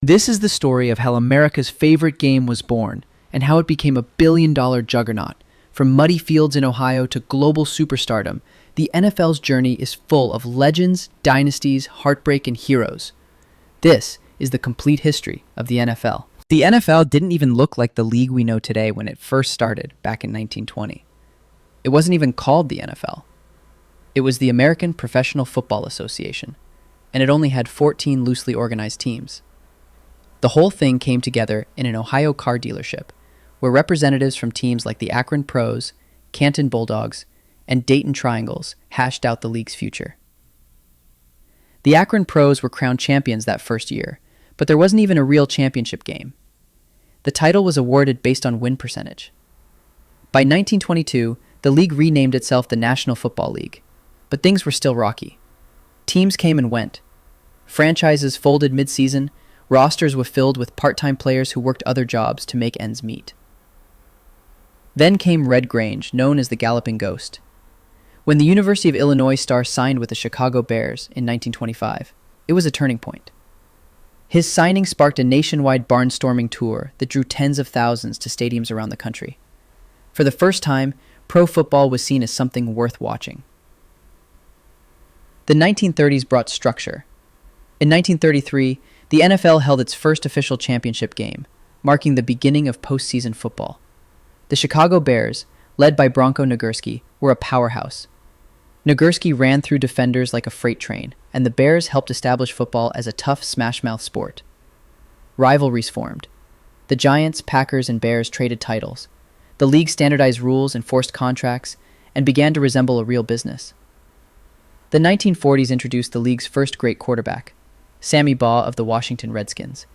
This is the story of how America's favorite game was born and how it became a billion-dollar juggernaut. From muddy fields in Ohio to global superstardom, the NFL's journey is full of legends, dynasties, heartbreak, and heroes. This is the complete history of the NFL. The NFL didn't even look like the league we know today when it first started back in 1920. It wasn't even called the NFL. It was the American Professional Football Association, and it only had 14 loosely organized teams. The whole thing came together in an Ohio car dealership, where representatives from teams like the Akron Pros, Canton Bulldogs, and Dayton Triangles hashed out the league's future. The Akron Pros were crowned champions that first year, but there wasn't even a real championship game. The title was awarded based on win percentage. By 1922, the league renamed itself the National Football League, but things were still rocky. Teams came and went. Franchises folded mid-season. Rosters were filled with part-time players who worked other jobs to make ends meet. Then came Red Grange, known as the Galloping Ghost. When the University of Illinois star signed with the Chicago Bears in 1925, it was a turning point. His signing sparked a nationwide barnstorming tour that drew tens of thousands to stadiums around the country. For the first time, pro football was seen as something worth watching. The 1930s brought structure. In 1933, the NFL held its first official championship game, marking the beginning of postseason football. The Chicago Bears, led by Bronko Nagurski, were a powerhouse. Nagurski ran through defenders like a freight train, and the Bears helped establish football as a tough smash-mouth sport. Rivalries formed. The Giants, Packers, and Bears traded titles. The league standardized rules, enforced contracts, and began to resemble a real business. The 1940s introduced the league's first great quarterback, Sammy Baugh of the Washington Redskins.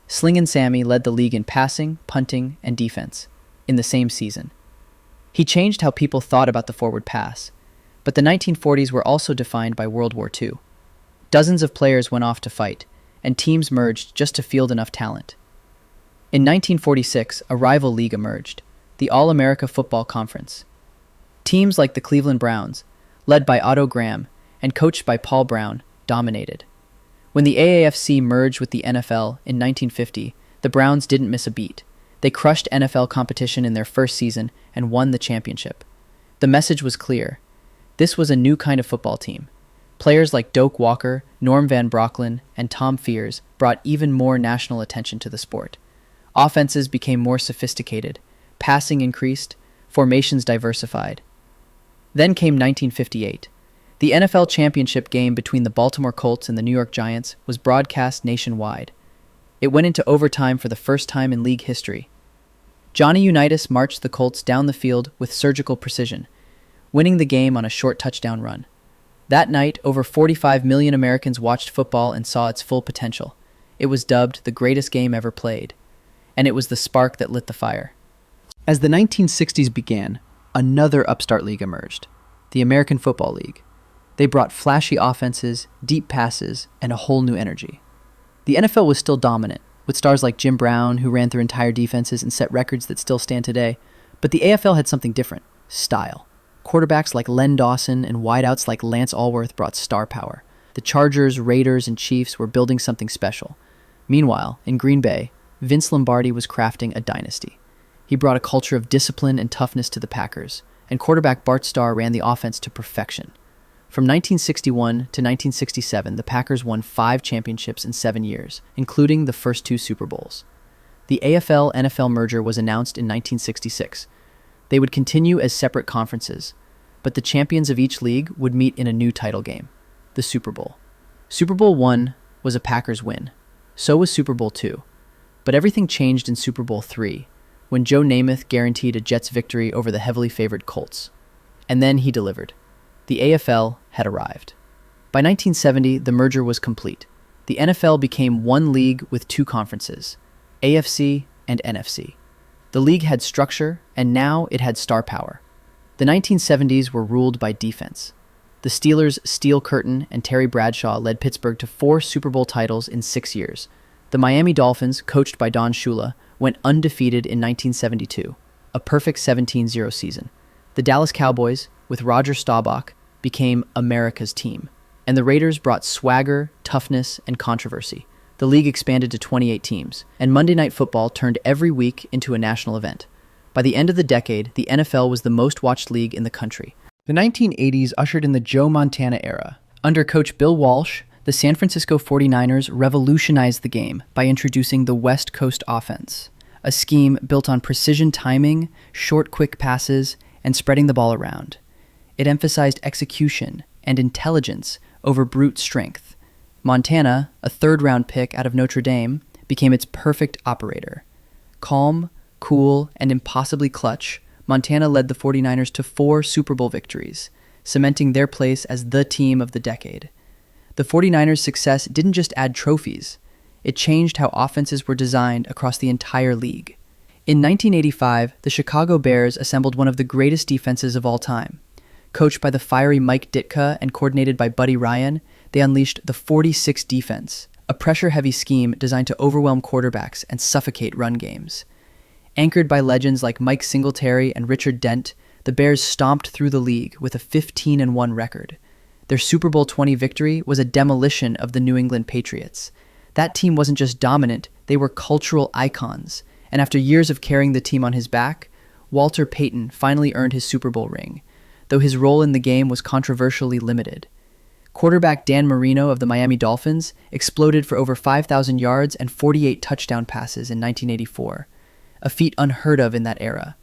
Slingin' Sammy led the league in passing, punting, and defense in the same season. He changed how people thought about the forward pass, but the 1940s were also defined by World War II. Dozens of players went off to fight, and teams merged just to field enough talent. In 1946, a rival league emerged, the All-America Football Conference. Teams like the Cleveland Browns, led by Otto Graham and coached by Paul Brown, dominated. When the AAFC merged with the NFL in 1950, the Browns didn't miss a beat. They crushed NFL competition in their first season and won the championship. The message was clear. This was a new kind of football team. Players like Doak Walker, Norm Van Brocklin, and Tom Fears brought even more national attention to the sport. Offenses became more sophisticated, passing increased, formations diversified. Then came 1958. The NFL championship game between the Baltimore Colts and the New York Giants was broadcast nationwide. It went into overtime for the first time in league history. Johnny Unitas marched the Colts down the field with surgical precision, winning the game on a short touchdown run. That night, over 45 million Americans watched football and saw its full potential. It was dubbed the greatest game ever played, and it was the spark that lit the fire. As the 1960s began, another upstart league emerged, the American Football League. They brought flashy offenses, deep passes, and a whole new energy. The NFL was still dominant, with stars like Jim Brown, who ran through entire defenses and set records that still stand today. But the AFL had something different: style. Quarterbacks like Len Dawson and wideouts like Lance Allworth brought star power. The Chargers, Raiders, and Chiefs were building something special. Meanwhile, in Green Bay, Vince Lombardi was crafting a dynasty. He brought a culture of discipline and toughness to the Packers, and quarterback Bart Starr ran the offense to perfection. From 1961 to 1967, the Packers won 5 championships in 7 years, including the first 2 Super Bowls. The AFL-NFL merger was announced in 1966. They would continue as separate conferences, but the champions of each league would meet in a new title game, the Super Bowl. Super Bowl I was a Packers win. So was Super Bowl II. But everything changed in Super Bowl III, when Joe Namath guaranteed a Jets victory over the heavily favored Colts. And then he delivered. The AFL had arrived. By 1970, the merger was complete. The NFL became one league with 2 conferences, AFC and NFC. The league had structure, and now it had star power. The 1970s were ruled by defense. The Steelers' Steel Curtain and Terry Bradshaw led Pittsburgh to 4 Super Bowl titles in 6 years. The Miami Dolphins, coached by Don Shula, went undefeated in 1972, a perfect 17-0 season. The Dallas Cowboys, with Roger Staubach, became America's team, and the Raiders brought swagger, toughness, and controversy. the league expanded to 28 teams, and Monday Night Football turned every week into a national event. By the end of the decade, the NFL was the most watched league in the country. The 1980s ushered in the Joe Montana era. Under coach Bill Walsh, the San Francisco 49ers revolutionized the game by introducing the West Coast offense, a scheme built on precision timing, short, quick passes, and spreading the ball around. It emphasized execution and intelligence over brute strength. Montana, a third-round pick out of Notre Dame, became its perfect operator. Calm, cool, and impossibly clutch, Montana led the 49ers to 4 Super Bowl victories, cementing their place as the team of the decade. The 49ers' success didn't just add trophies, it changed how offenses were designed across the entire league. In 1985, the Chicago Bears assembled one of the greatest defenses of all time. Coached by the fiery Mike Ditka and coordinated by Buddy Ryan, they unleashed the 46 defense, a pressure-heavy scheme designed to overwhelm quarterbacks and suffocate run games. Anchored by legends like Mike Singletary and Richard Dent, the Bears stomped through the league with a 15-1 record. Their Super Bowl 20 victory was a demolition of the New England Patriots. That team wasn't just dominant, they were cultural icons, and after years of carrying the team on his back, Walter Payton finally earned his Super Bowl ring, though his role in the game was controversially limited. Quarterback Dan Marino of the Miami Dolphins exploded for over 5,000 yards and 48 touchdown passes in 1984, a feat unheard of in that era.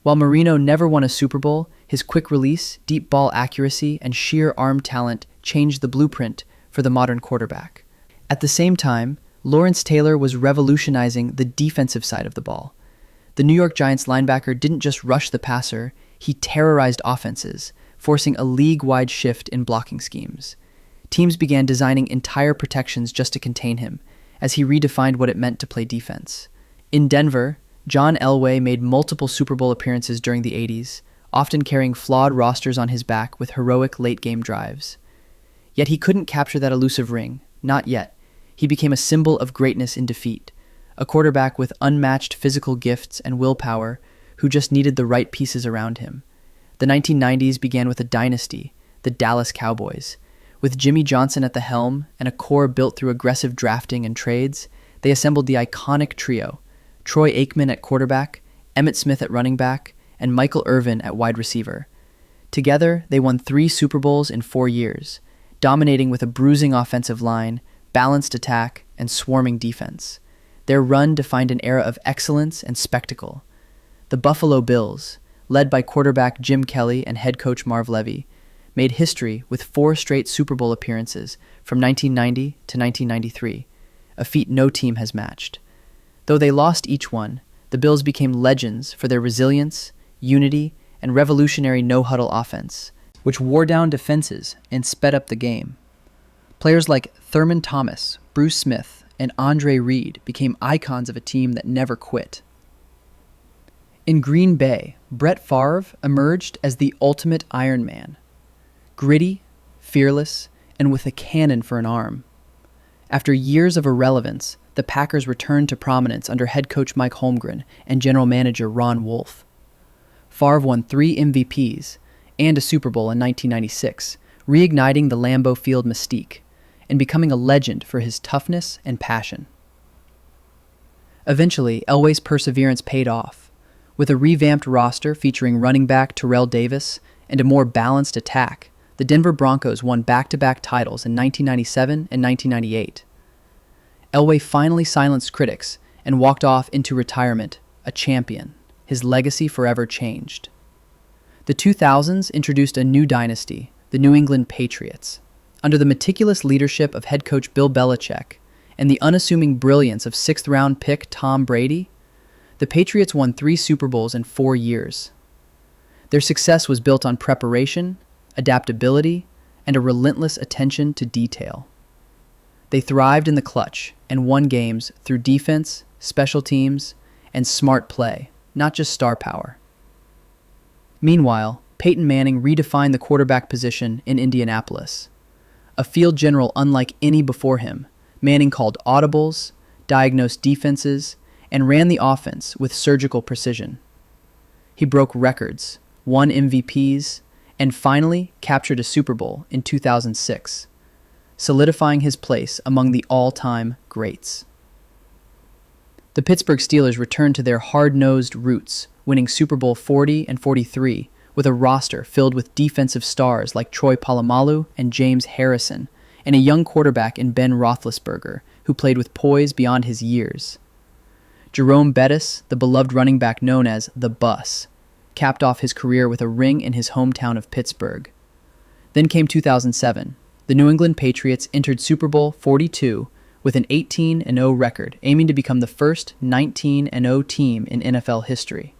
While Marino never won a Super Bowl, his quick release, deep ball accuracy, and sheer arm talent changed the blueprint for the modern quarterback. At the same time, Lawrence Taylor was revolutionizing the defensive side of the ball. The New York Giants linebacker didn't just rush the passer, he terrorized offenses, forcing a league-wide shift in blocking schemes. Teams began designing entire protections just to contain him, as he redefined what it meant to play defense. In Denver, John Elway made multiple Super Bowl appearances during the 80s, often carrying flawed rosters on his back with heroic late-game drives. Yet he couldn't capture that elusive ring, not yet. He became a symbol of greatness in defeat, a quarterback with unmatched physical gifts and willpower who just needed the right pieces around him. The 1990s began with a dynasty, the Dallas Cowboys. With Jimmy Johnson at the helm and a core built through aggressive drafting and trades, they assembled the iconic trio: Troy Aikman at quarterback, Emmitt Smith at running back, and Michael Irvin at wide receiver. Together, they won 3 Super Bowls in 4 years, dominating with a bruising offensive line, balanced attack, and swarming defense. Their run defined an era of excellence and spectacle. The Buffalo Bills, led by quarterback Jim Kelly and head coach Marv Levy, made history with 4 straight Super Bowl appearances from 1990 to 1993, a feat no team has matched. Though they lost each one, the Bills became legends for their resilience, unity, and revolutionary no-huddle offense, which wore down defenses and sped up the game. Players like Thurman Thomas, Bruce Smith, and Andre Reed became icons of a team that never quit. In Green Bay, Brett Favre emerged as the ultimate Iron Man. Gritty, fearless, and with a cannon for an arm. After years of irrelevance, the Packers returned to prominence under head coach Mike Holmgren and general manager Ron Wolf. Favre won 3 MVPs and a Super Bowl in 1996, reigniting the Lambeau Field mystique and becoming a legend for his toughness and passion. Eventually, Elway's perseverance paid off. With a revamped roster featuring running back Terrell Davis and a more balanced attack, the Denver Broncos won back-to-back titles in 1997 and 1998. Elway finally silenced critics and walked off into retirement, a champion. His legacy forever changed. The 2000s introduced a new dynasty, the New England Patriots. Under the meticulous leadership of head coach Bill Belichick and the unassuming brilliance of 6th-round pick Tom Brady, the Patriots won 3 Super Bowls in 4 years. Their success was built on preparation, adaptability, and a relentless attention to detail. They thrived in the clutch and won games through defense, special teams, and smart play, not just star power. Meanwhile, Peyton Manning redefined the quarterback position in Indianapolis. A field general unlike any before him, Manning called audibles, diagnosed defenses, and ran the offense with surgical precision. He broke records, won MVPs, and finally captured a Super Bowl in 2006. solidifying his place among the all-time greats. The Pittsburgh Steelers returned to their hard-nosed roots, winning Super Bowl 40 and 43 with a roster filled with defensive stars like Troy Polamalu and James Harrison, and a young quarterback in Ben Roethlisberger, who played with poise beyond his years. Jerome Bettis, the beloved running back known as the Bus, capped off his career with a ring in his hometown of Pittsburgh. Then came 2007. The New England Patriots entered Super Bowl 42 with an 18-0 record, aiming to become the first 19-0 team in NFL history.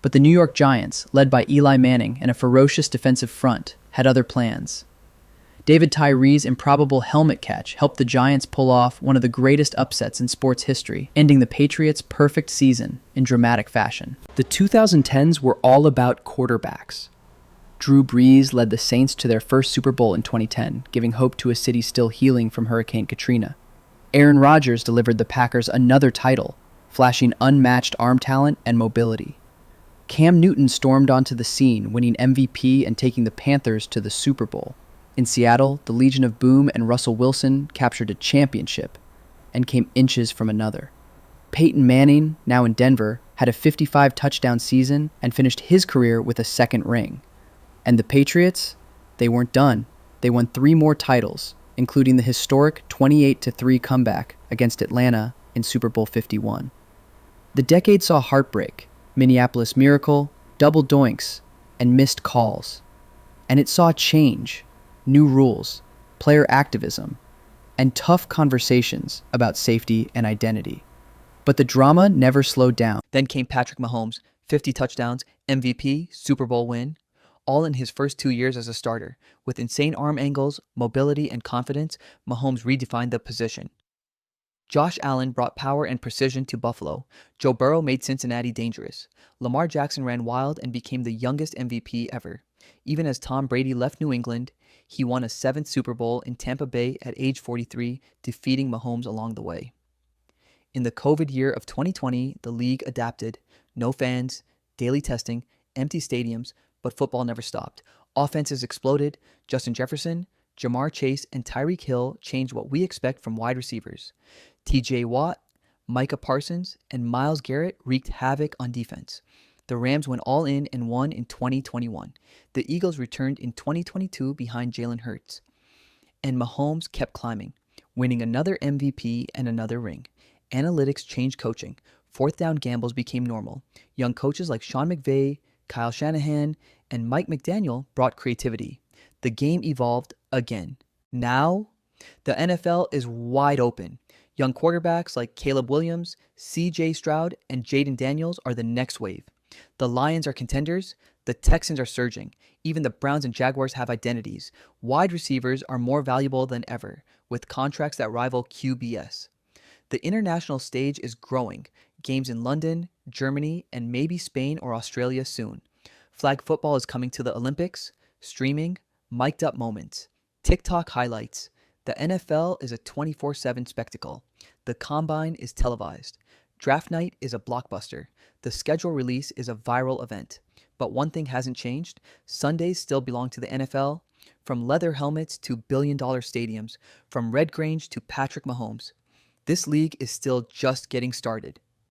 But the New York Giants, led by Eli Manning and a ferocious defensive front, had other plans. David Tyree's improbable helmet catch helped the Giants pull off one of the greatest upsets in sports history, ending the Patriots' perfect season in dramatic fashion. The 2010s were all about quarterbacks. Drew Brees led the Saints to their first Super Bowl in 2010, giving hope to a city still healing from Hurricane Katrina. Aaron Rodgers delivered the Packers another title, flashing unmatched arm talent and mobility. Cam Newton stormed onto the scene, winning MVP and taking the Panthers to the Super Bowl. In Seattle, the Legion of Boom and Russell Wilson captured a championship and came inches from another. Peyton Manning, now in Denver, had a 55-touchdown season and finished his career with a second ring. And the Patriots? They weren't done. They won 3 more titles, including the historic 28-3 comeback against Atlanta in Super Bowl 51. The decade saw heartbreak, Minneapolis Miracle, double doinks, and missed calls. And it saw change, new rules, player activism, and tough conversations about safety and identity. But the drama never slowed down. Then came Patrick Mahomes, 50 touchdowns, MVP, Super Bowl win, all in his first 2 years as a starter. With insane arm angles, mobility, and confidence, Mahomes redefined the position. Josh Allen brought power and precision to Buffalo. Joe Burrow made Cincinnati dangerous. Lamar Jackson ran wild and became the youngest MVP ever. Even as Tom Brady left New England, he won a 7th Super Bowl in Tampa Bay at age 43, defeating Mahomes along the way. In the COVID year of 2020, the league adapted. No fans, daily testing, empty stadiums, but football never stopped. Offenses exploded. Justin Jefferson, Jamar Chase, and Tyreek Hill changed what we expect from wide receivers. TJ Watt, Micah Parsons, and Myles Garrett wreaked havoc on defense. The Rams went all in and won in 2021. The Eagles returned in 2022 behind Jalen Hurts. And Mahomes kept climbing, winning another MVP and another ring. Analytics changed coaching. 4th down gambles became normal. Young coaches like Sean McVay, Kyle Shanahan, and Mike McDaniel brought creativity. The game evolved again. Now, the NFL is wide open. Young quarterbacks like Caleb Williams, C.J. Stroud, and Jaden Daniels are the next wave. The Lions are contenders. The Texans are surging. Even the Browns and Jaguars have identities. Wide receivers are more valuable than ever, with contracts that rival QBS. The international stage is growing. Games in London, Germany, and maybe Spain or Australia soon. Flag football is coming to the Olympics. Streaming, mic'd up moments, TikTok highlights. The NFL is a 24/7 spectacle. The Combine is televised. Draft night is a blockbuster. The schedule release is a viral event. But one thing hasn't changed. Sundays still belong to the NFL. From leather helmets to billion-dollar stadiums. From Red Grange to Patrick Mahomes. This league is still just getting started.